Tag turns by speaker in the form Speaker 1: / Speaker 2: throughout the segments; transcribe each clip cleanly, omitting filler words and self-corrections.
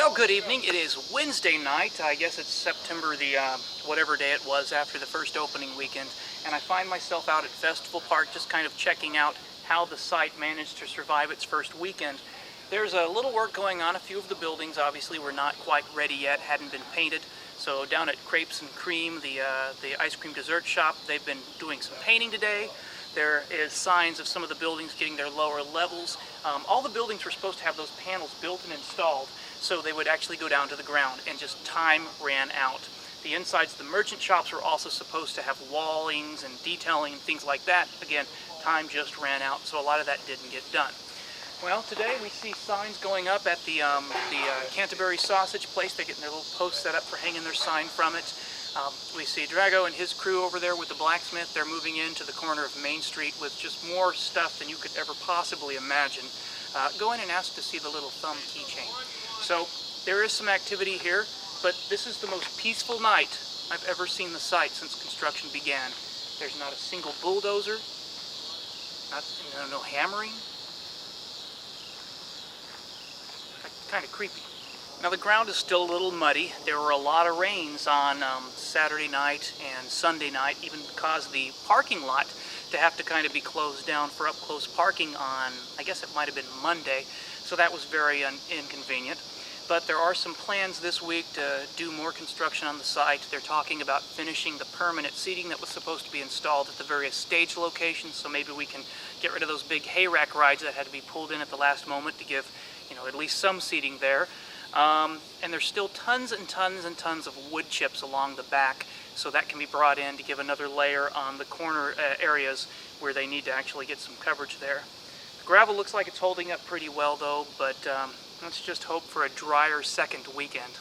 Speaker 1: Well, good evening. It is Wednesday night. I guess it's September the whatever day it was after the first opening weekend, and I find myself out at Festival Park just kind of checking out how the site managed to survive its first weekend. There's a little work going on. A few of the buildings obviously were not quite ready yet, hadn't been painted. So down at Crepes and Cream, the ice cream dessert shop, they've been doing some painting today. There is signs of some of the buildings getting their lower levels. All the buildings were supposed to have those panels built and installed, so they would actually go down to the ground, and just time ran out. The insides of the merchant shops were also supposed to have wallings and detailing and things like that. Again, time just ran out, so a lot of that didn't get done. Well, today we see signs going up at the Canterbury sausage place. They're getting their little posts set up for hanging their sign from it. We see Drago and his crew over there with the blacksmith. They're moving into the corner of Main Street with just more stuff than you could ever possibly imagine. Go in and ask to see the little thumb keychain. So there is some activity here, but this is the most peaceful night I've ever seen the site since construction began. There's not a single bulldozer, no hammering. Kind of creepy. Now the ground is still a little muddy. There were a lot of rains on Saturday night and Sunday night, even caused the parking lot to have to kind of be closed down for up-close parking on, I guess it might have been Monday, so that was very inconvenient. But there are some plans this week to do more construction on the site. They're talking about finishing the permanent seating that was supposed to be installed at the various stage locations, so maybe we can get rid of those big hay rack rides that had to be pulled in at the last moment to give, at least some seating there. And there's still tons and tons and tons of wood chips along the back, so that can be brought in to give another layer on the corner areas where they need to actually get some coverage there. The gravel looks like it's holding up pretty well though, but let's just hope for a drier second weekend.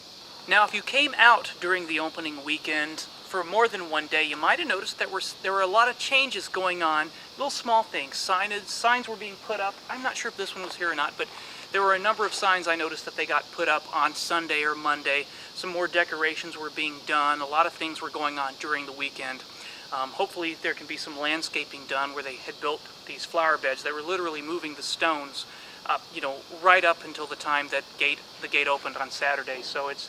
Speaker 1: Now if you came out during the opening weekend for more than one day, you might have noticed that there were a lot of changes going on, little small things. Signs were being put up. I'm not sure if this one was here or not, but there were a number of signs I noticed that they got put up on Sunday or Monday. Some more decorations were being done. A lot of things were going on during the weekend. Hopefully there can be some landscaping done where they had built these flower beds. They were literally moving the stones up, right up until the time that the gate opened on Saturday. So it's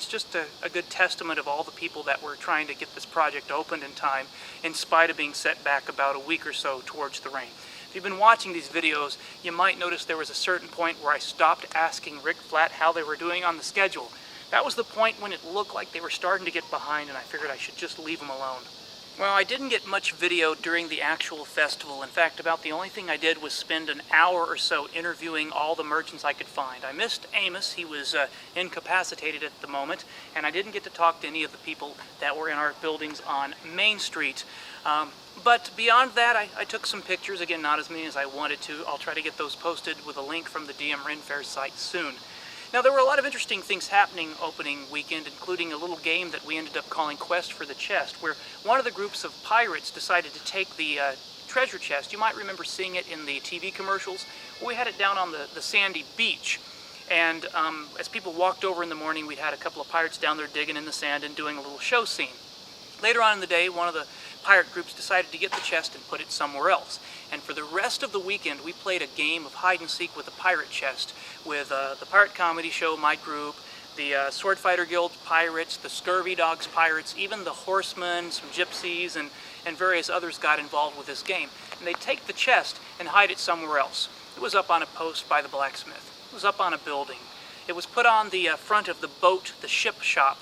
Speaker 1: just a good testament of all the people that were trying to get this project opened in time, in spite of being set back about a week or so towards the rain. If you've been watching these videos, you might notice there was a certain point where I stopped asking Rick Flat how they were doing on the schedule. That was the point when it looked like they were starting to get behind, and I figured I should just leave them alone. Well, I didn't get much video during the actual festival. In fact, about the only thing I did was spend an hour or so interviewing all the merchants I could find. I missed Amos. He was incapacitated at the moment, and I didn't get to talk to any of the people that were in our buildings on Main Street. But beyond that, I took some pictures, again, not as many as I wanted to. I'll try to get those posted with a link from the DM Ren Faire site soon. Now, there were a lot of interesting things happening opening weekend, including a little game that we ended up calling Quest for the Chest, where one of the groups of pirates decided to take the treasure chest. You might remember seeing it in the TV commercials. Well, we had it down on the sandy beach. And as people walked over in the morning, we had a couple of pirates down there digging in the sand and doing a little show scene. Later on in the day, one of the pirate groups decided to get the chest and put it somewhere else. And for the rest of the weekend, we played a game of hide-and-seek with the pirate chest with the Pirate Comedy Show, my group, the Sword Fighter Guild pirates, the Scurvy Dogs pirates, even the Horsemen, some gypsies, and various others got involved with this game. And they'd take the chest and hide it somewhere else. It was up on a post by the blacksmith. It was up on a building. It was put on the front of the boat, the ship shop.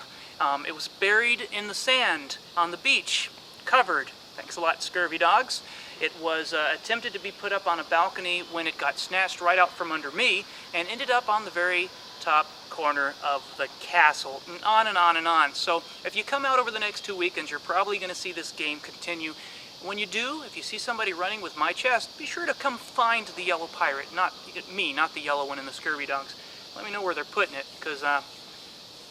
Speaker 1: It was buried in the sand on the beach, covered. Thanks a lot, Scurvy Dogs. It was attempted to be put up on a balcony when it got snatched right out from under me and ended up on the very top corner of the castle, and on and on and on. So if you come out over the next 2 weekends, you're probably going to see this game continue. When you do, if you see somebody running with my chest, be sure to come find the yellow pirate, not me, not the yellow one in the Scurvy Dogs. Let me know where they're putting it, because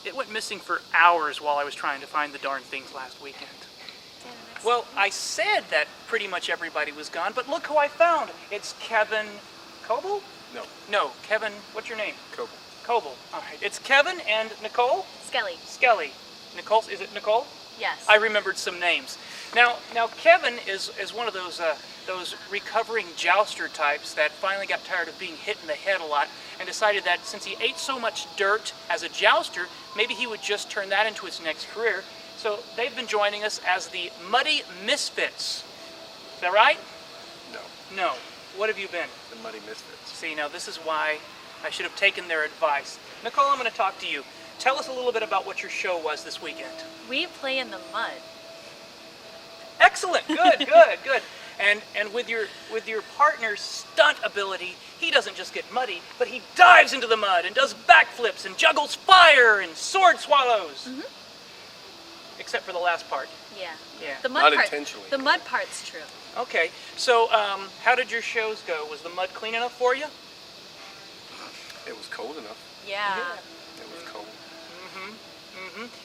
Speaker 1: it went missing for hours while I was trying to find the darn things last weekend. Well, I said that pretty much everybody was gone, but look who I found. It's Kevin Coble? No, Kevin, what's your name? Coble. All right. It's Kevin and Nicole?
Speaker 2: Skelly.
Speaker 1: Nicole, is it Nicole?
Speaker 2: Yes.
Speaker 1: I remembered some names. Now Kevin is one of those recovering jouster types that finally got tired of being hit in the head a lot and decided that since he ate so much dirt as a jouster, maybe he would just turn that into his next career. So they've been joining us as the Muddy Misfits. Is that right?
Speaker 2: No.
Speaker 1: No. What have you been?
Speaker 2: The Muddy Misfits.
Speaker 1: See, now this is why I should have taken their advice. Nicole, I'm going to talk to you. Tell us a little bit about what your show was this weekend.
Speaker 3: We play in the mud.
Speaker 1: Excellent. Good, good, good. And with your partner's stunt ability, he doesn't just get muddy, but he dives into the mud and does backflips and juggles fire and sword swallows.
Speaker 3: Mm-hmm.
Speaker 1: Except for the last part.
Speaker 3: Yeah.
Speaker 1: Yeah.
Speaker 3: The mud
Speaker 2: Not
Speaker 3: part,
Speaker 2: intentionally.
Speaker 3: The mud part's true.
Speaker 1: Okay. So, how did your shows go? Was the mud clean enough for you?
Speaker 2: It was cold enough.
Speaker 3: Yeah.
Speaker 2: It was cold.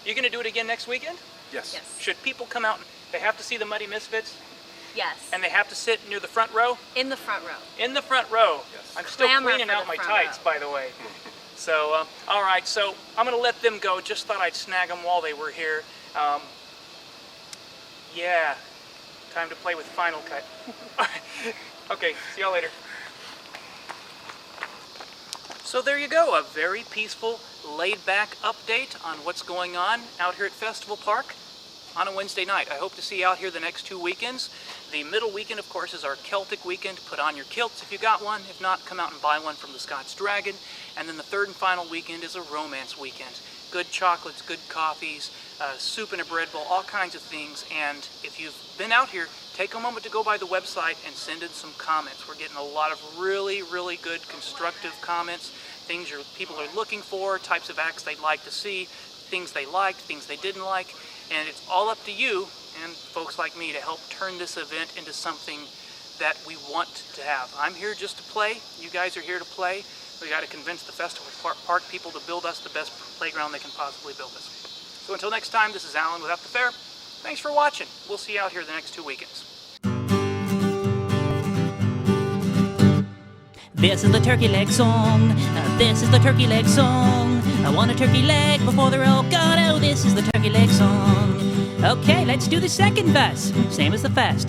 Speaker 1: You gonna do it again next weekend?
Speaker 2: Yes.
Speaker 3: Yes.
Speaker 1: Should people come out? They have to see the Muddy Misfits,
Speaker 3: Yes.
Speaker 1: and they have to sit near the front row.
Speaker 3: In the front row.
Speaker 1: In the front row.
Speaker 2: Yes.
Speaker 1: I'm still
Speaker 3: Clamor
Speaker 1: cleaning
Speaker 3: for
Speaker 1: out
Speaker 3: the
Speaker 1: my
Speaker 3: front
Speaker 1: tights,
Speaker 3: row.
Speaker 1: by the way. So, all right. So I'm gonna let them go. Just thought I'd snag them while they were here. Yeah. Time to play with Final Cut. Okay. See y'all later. So there you go. A very peaceful, laid-back update on what's going on out here at Festival Park on a Wednesday night. I hope to see you out here the next 2 weekends. The middle weekend, of course, is our Celtic weekend. Put on your kilts if you got one. If not, come out and buy one from the Scots Dragon. And then the third and final weekend is a romance weekend. Good chocolates, good coffees, soup in a bread bowl, all kinds of things. And if you've been out here, take a moment to go by the website and send in some comments. We're getting a lot of really, really good constructive comments, things people are looking for, types of acts they'd like to see, things they liked, things they didn't like. And it's all up to you and folks like me to help turn this event into something that we want to have. I'm here just to play. You guys are here to play. We got to convince the Festival Park people to build us the best playground they can possibly build us. So until next time, this is Alan with After Faire. Thanks for watching. We'll see you out here the next 2 weekends.
Speaker 4: This is the turkey leg song. This is the turkey leg song. I want a turkey leg before they're all gone. Oh, this is the turkey leg song. Okay, let's do the second verse. Same as the first.